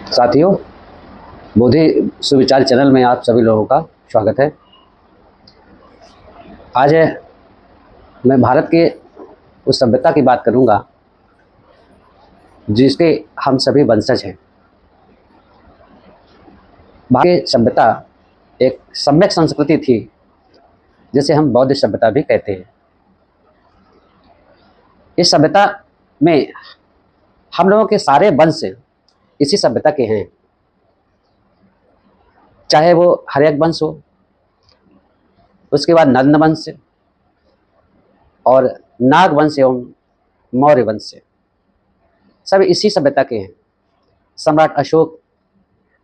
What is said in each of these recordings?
साथियों, बोधि सुविचार चैनल में आप सभी लोगों का स्वागत है। आज मैं भारत के उस सभ्यता की बात करूंगा जिसके हम सभी वंशज हैं। भारत की सभ्यता एक सम्यक संस्कृति थी, जिसे हम बौद्ध सभ्यता भी कहते हैं। इस सभ्यता में हम लोगों के सारे वंश इसी सभ्यता के हैं, चाहे वो हर्यक वंश हो, उसके बाद नंद वंश और नाग वंश एवं मौर्य वंश, सब इसी सभ्यता के हैं। सम्राट अशोक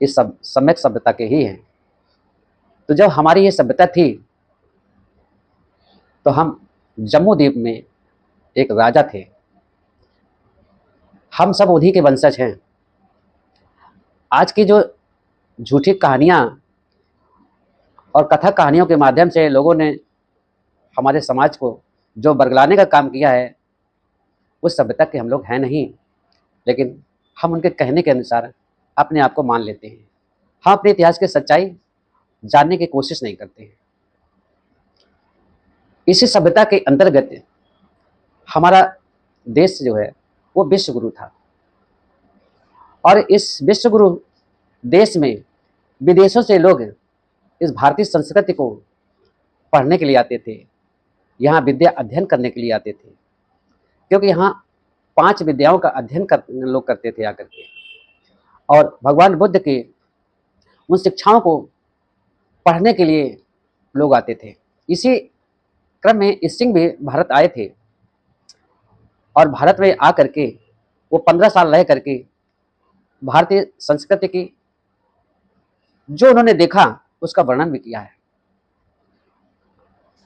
इस सब सम्यक सभ्यता के ही हैं। तो जब हमारी ये सभ्यता थी तो हम जम्मू द्वीप में एक राजा थे। हम सब उन्हीं के वंशज हैं। आज की जो झूठी कहानियाँ और कथा कहानियों के माध्यम से लोगों ने हमारे समाज को जो बरगलाने का काम किया है, उस सभ्यता के हम लोग हैं नहीं, लेकिन हम उनके कहने के अनुसार अपने आप को मान लेते हैं। हम अपने इतिहास की सच्चाई जानने की कोशिश नहीं करते हैं। इसी सभ्यता के अंतर्गत हमारा देश जो है वो विश्व गुरु था, और इस विश्व गुरु देश में विदेशों से लोग इस भारतीय संस्कृति को पढ़ने के लिए आते थे, यहाँ विद्या अध्ययन करने के लिए आते थे, क्योंकि यहाँ 5 विद्याओं का अध्ययन लोग करते थे आकर के, और भगवान बुद्ध के उन शिक्षाओं को पढ़ने के लिए लोग आते थे। इसी क्रम में सिंह भी भारत आए थे, और भारत में आकर के वो 15 साल रह करके भारतीय संस्कृति की जो उन्होंने देखा उसका वर्णन भी किया है।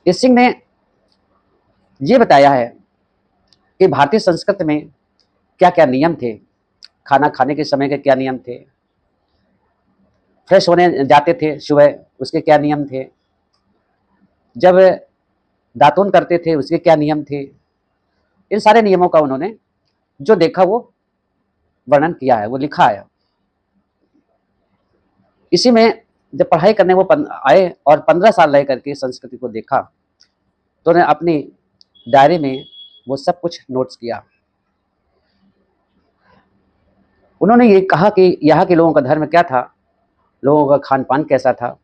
सिंह ने ये बताया है कि भारतीय संस्कृति में क्या क्या नियम थे, खाना खाने के समय के क्या नियम थे, फ्रेश होने जाते थे सुबह उसके क्या नियम थे, जब दातुन करते थे उसके क्या नियम थे। इन सारे नियमों का उन्होंने जो देखा वो वर्णन किया है, वो लिखा है। इसी में जब पढ़ाई करने वो आए और 15 साल रह करके संस्कृति को देखा, तो उन्होंने अपनी डायरी में वो सब कुछ नोट्स किया। उन्होंने ये कहा कि यहाँ के लोगों का धर्म क्या था, लोगों का खान पान कैसा था,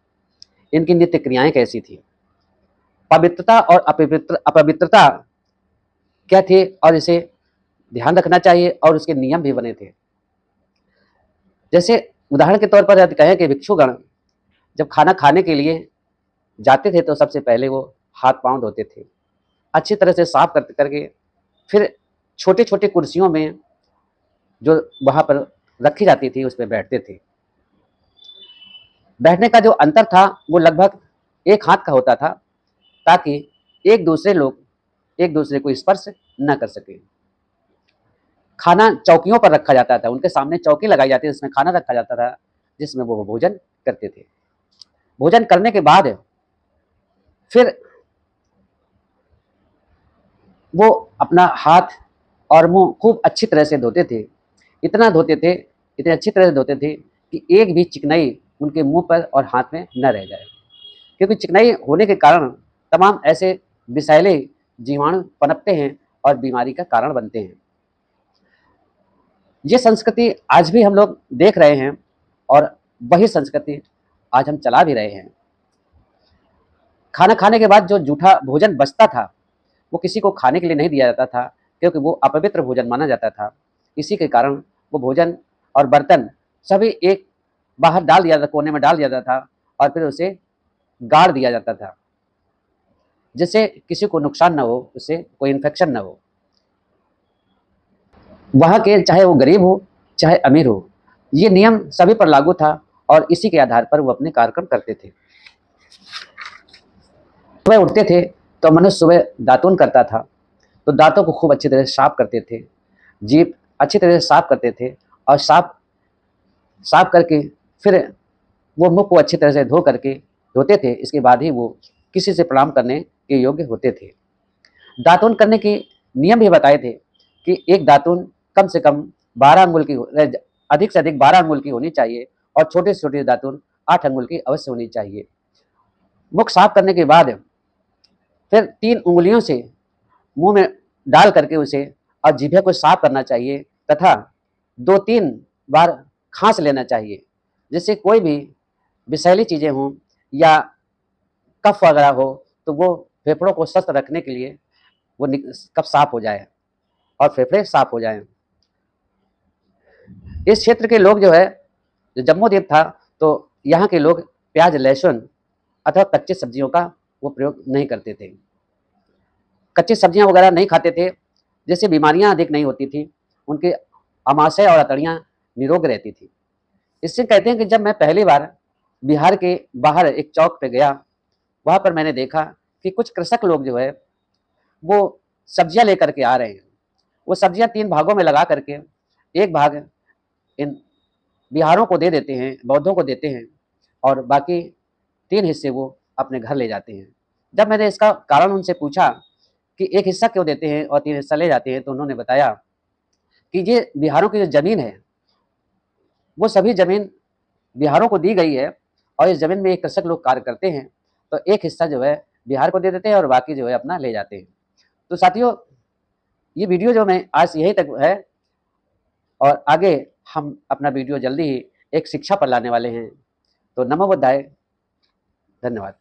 इनकी नित्य क्रियाएं कैसी थी, पवित्रता और अपवित्रता क्या थे, और इसे ध्यान रखना चाहिए, और उसके नियम भी बने थे। जैसे उदाहरण के तौर पर यदि कहें कि भिक्षुगण जब खाना खाने के लिए जाते थे तो सबसे पहले वो हाथ पांव धोते थे, अच्छी तरह से साफ करके फिर छोटे छोटे कुर्सियों में जो वहाँ पर रखी जाती थी उस पर बैठते थे। बैठने का जो अंतर था वो लगभग 1 हाथ का होता था, ताकि एक दूसरे को स्पर्श न कर सके। खाना चौकियों पर रखा जाता था, उनके सामने चौकी लगाई जाती थी, जिसमें खाना रखा जाता था, जिसमें वो भोजन करते थे। भोजन करने के बाद फिर वो अपना हाथ और मुंह खूब अच्छी तरह से धोते थे। इतना धोते थे, इतने अच्छी तरह से धोते थे कि एक भी चिकनाई उनके मुंह पर और हाथ में न रह जाए, क्योंकि चिकनाई होने के कारण तमाम ऐसे विषैले जीवाणु पनपते हैं और बीमारी का कारण बनते हैं। ये संस्कृति आज भी हम लोग देख रहे हैं, और वही संस्कृति आज हम चला भी रहे हैं। खाना खाने के बाद जो जूठा भोजन बचता था वो किसी को खाने के लिए नहीं दिया जाता था, क्योंकि वो अपवित्र भोजन माना जाता था। इसी के कारण वो भोजन और बर्तन सभी एक बाहर डाल दिया जाता, कोने में डाल दिया जाता था, और फिर उसे गाड़ दिया जाता था, जिससे किसी को नुकसान न हो, उससे कोई इन्फेक्शन न हो। वहाँ के चाहे वो गरीब हो चाहे अमीर हो, ये नियम सभी पर लागू था, और इसी के आधार पर वो अपने कार्यक्रम करते थे। सुबह उठते थे तो मनुष्य सुबह दातुन करता था, तो दांतों को खूब अच्छी तरह से साफ करते थे, जीभ अच्छी तरह से साफ करते थे, और साफ करके फिर वो मुख को अच्छी तरह से धो करके धोते थे। इसके बाद ही वो किसी से प्रणाम करने के योग्य होते थे। दातुन करने के नियम भी बताए थे कि एक दातुन कम से कम 12 अंगुल की, अधिक से अधिक 12 अंगुल की होनी चाहिए और छोटे से छोटे दातुन 8 अंगुल की अवश्य होनी चाहिए। मुख साफ करने के बाद फिर 3 उंगलियों से मुंह में डाल करके उसे और जीभ को साफ करना चाहिए तथा 2-3 बार खांस लेना चाहिए, जिससे कोई भी विषैली चीजें हों या कफ वगैरह हो तो वो फेफड़ों को स्वस्थ रखने के लिए वो कफ साफ हो जाए और फेफड़े साफ हो जाएं। इस क्षेत्र के लोग जो है, जो जम्मू द्वीप था, तो यहाँ के लोग प्याज, लहसुन अथवा कच्ची सब्जियों का वो प्रयोग नहीं करते थे। कच्ची सब्जियां वगैरह नहीं खाते थे, जिससे बीमारियां अधिक नहीं होती थी। उनके आमाशय और अतड़ियां निरोग रहती थी। इससे कहते हैं कि जब मैं पहली बार बिहार के बाहर एक चौक पे गया, वहां पर मैंने देखा कि कुछ कृषक लोग जो है वो सब्जियां लेकर के आ रहे हैं। वो सब्जियां 3 भागों में लगा करके एक भाग इन बिहारों को दे देते हैं, बौद्धों को देते हैं और बाकी 3 हिस्से वो अपने घर ले जाते हैं। जब मैंने इसका कारण उनसे पूछा कि एक हिस्सा क्यों देते हैं और 3 हिस्सा ले जाते हैं, तो उन्होंने बताया कि ये बिहारों की जो ज़मीन है, वो सभी ज़मीन बिहारों को दी गई है और इस ज़मीन में एक कृषक लोग कार्य करते हैं, तो एक हिस्सा जो है बिहार को दे देते हैं और बाकी जो है अपना ले जाते हैं। तो साथियों, ये वीडियो जो मैं आज यहीं तक है और आगे हम अपना वीडियो जल्दी ही एक शिक्षा पर लाने वाले हैं। तो नमो बुद्धाय, धन्यवाद।